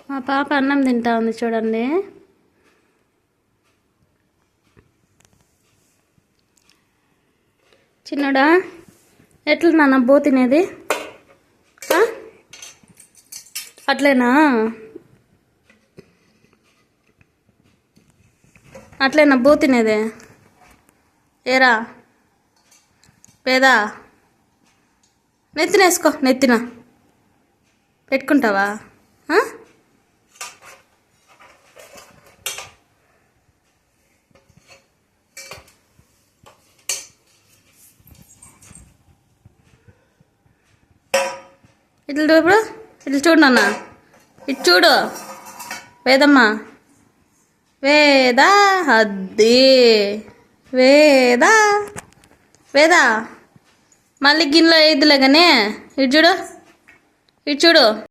మా పాప అన్నం తింటా ఉంది చూడండి. చిన్నడా ఎట్లా నాన్న బో తినేది? అట్లేనా? అట్లేనా బో తినేది? ఏరా పేదా నెత్తిన వేసుకో, నెత్తిన పెట్టుకుంటావా? ఇట్లా ఇప్పుడు ఇట్లా చూడు నాన్న, ఇటు చూడు వేదమ్మా, వేదా అద్ది వేదా వేదా మళ్ళీ గిన్నెలో వేయద్దులే కానీ ఇటు చూడు, ఇటు చూడు.